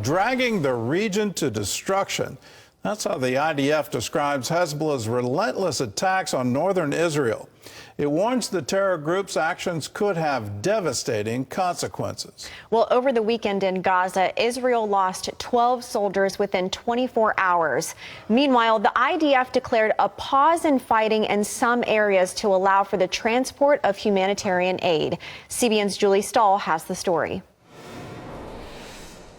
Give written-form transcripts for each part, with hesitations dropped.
dragging the region to destruction. That's how the IDF describes Hezbollah's relentless attacks on northern Israel. It warns the terror group's actions could have devastating consequences. Well, over the weekend in Gaza, Israel lost 12 soldiers within 24 hours. Meanwhile, the IDF declared a pause in fighting in some areas to allow for the transport of humanitarian aid. CBN's Julie Stahl has the story.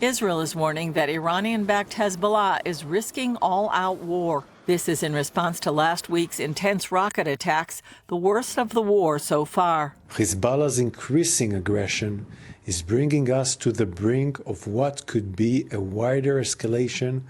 Israel is warning that Iranian-backed Hezbollah is risking all-out war. This is in response to last week's intense rocket attacks, the worst of the war so far. Hezbollah's increasing aggression is bringing us to the brink of what could be a wider escalation,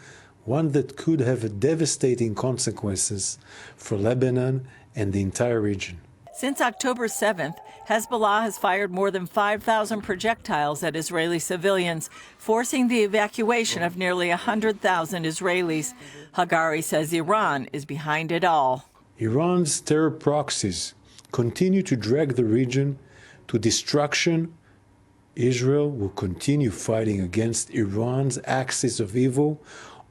one that could have devastating consequences for Lebanon and the entire region. Since October 7th, Hezbollah has fired more than 5,000 projectiles at Israeli civilians, forcing the evacuation of nearly 100,000 Israelis. Hagari says Iran is behind it all. Iran's terror proxies continue to drag the region to destruction. Israel will continue fighting against Iran's axis of evil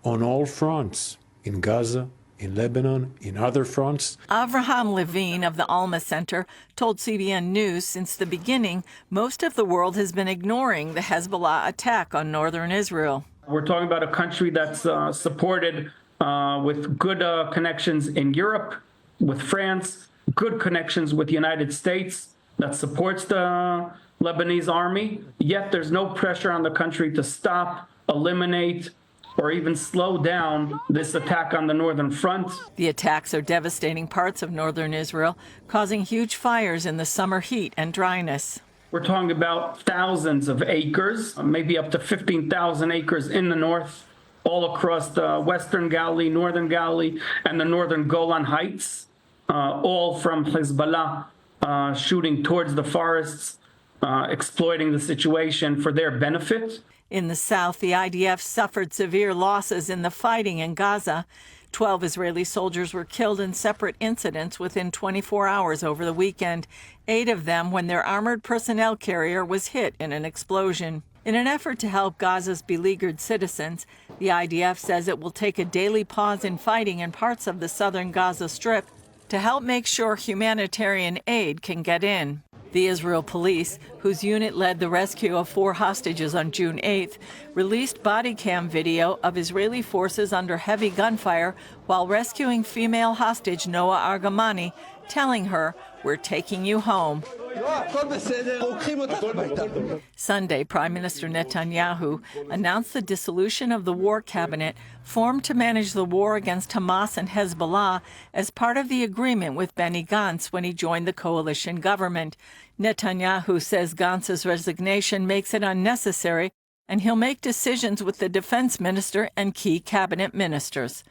on all fronts, in Gaza, in Lebanon, in other fronts. Avraham Levine of the Alma Center told CBN News since the beginning, most of the world has been ignoring the Hezbollah attack on northern Israel. We're talking about a country that's supported with good connections in Europe, with France, good connections with the United States, that supports the Lebanese army. Yet there's no pressure on the country to stop, eliminate, or even slow down this attack on the northern front. The attacks are devastating parts of northern Israel, causing huge fires in the summer heat and dryness. We're talking about thousands of acres, maybe up to 15,000 acres in the north, all across the Western Galilee, Northern Galilee, and the northern Golan Heights, all from Hezbollah shooting towards the forests, exploiting the situation for their benefit. In the south, the IDF suffered severe losses in the fighting in Gaza. 12 Israeli soldiers were killed in separate incidents within 24 hours over the weekend, 8 of them when their armored personnel carrier was hit in an explosion. In an effort to help Gaza's beleaguered citizens, the IDF says it will take a daily pause in fighting in parts of the southern Gaza Strip to help make sure humanitarian aid can get in. The Israel police, whose unit led the rescue of 4 hostages on June 8th, released body cam video of Israeli forces under heavy gunfire while rescuing female hostage Noah Argamani, telling her, "We're taking you home." Sunday, Prime Minister Netanyahu announced the dissolution of the war cabinet formed to manage the war against Hamas and Hezbollah as part of the agreement with Benny Gantz when he joined the coalition government. Netanyahu says Gantz's resignation makes it unnecessary, and he'll make decisions with the defense minister and key cabinet ministers.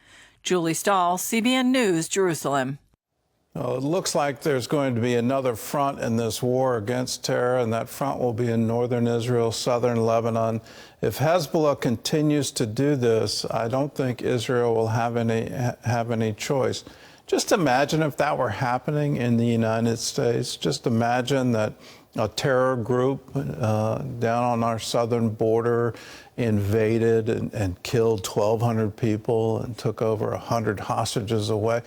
Julie Stahl, CBN News, Jerusalem. Well, it looks like there's going to be another front in this war against terror, and that front will be in northern Israel, southern Lebanon. If Hezbollah continues to do this, I don't think Israel will have any choice. Just imagine if that were happening in the United States. Just imagine that a terror group down on our southern border invaded and killed 1,200 people and took over 100 hostages away.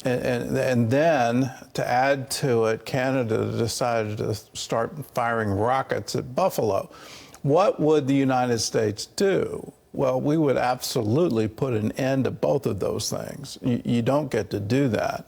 And then, to add to it, Canada decided to start firing rockets at Buffalo. What would the United States do? Well, we would absolutely put an end to both of those things. You don't get to do that.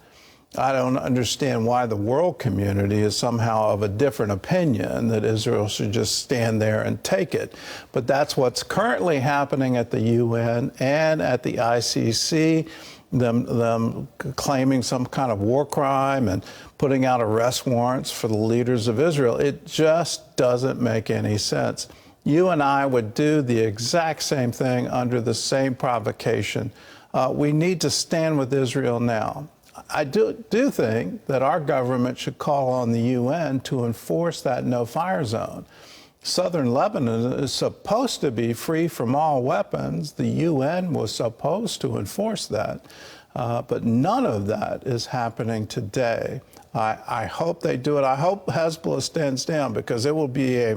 I don't understand why the world community is somehow of a different opinion that Israel should just stand there and take it. But that's what's currently happening at the UN and at the ICC. Them claiming some kind of war crime and putting out arrest warrants for the leaders of Israel. It just doesn't make any sense. You and I would do the exact same thing under the same provocation. We need to stand with Israel now. I do think that our government should call on the UN to enforce that no-fire zone. Southern Lebanon is supposed to be free from all weapons. The UN was supposed to enforce that, but none of that is happening today. I hope they do it. I hope Hezbollah stands down, because it will be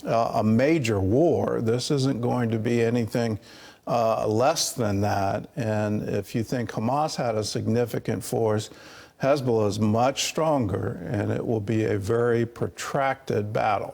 a major war. This isn't going to be anything less than that. And if you think Hamas had a significant force, Hezbollah is much stronger, and it will be a very protracted battle.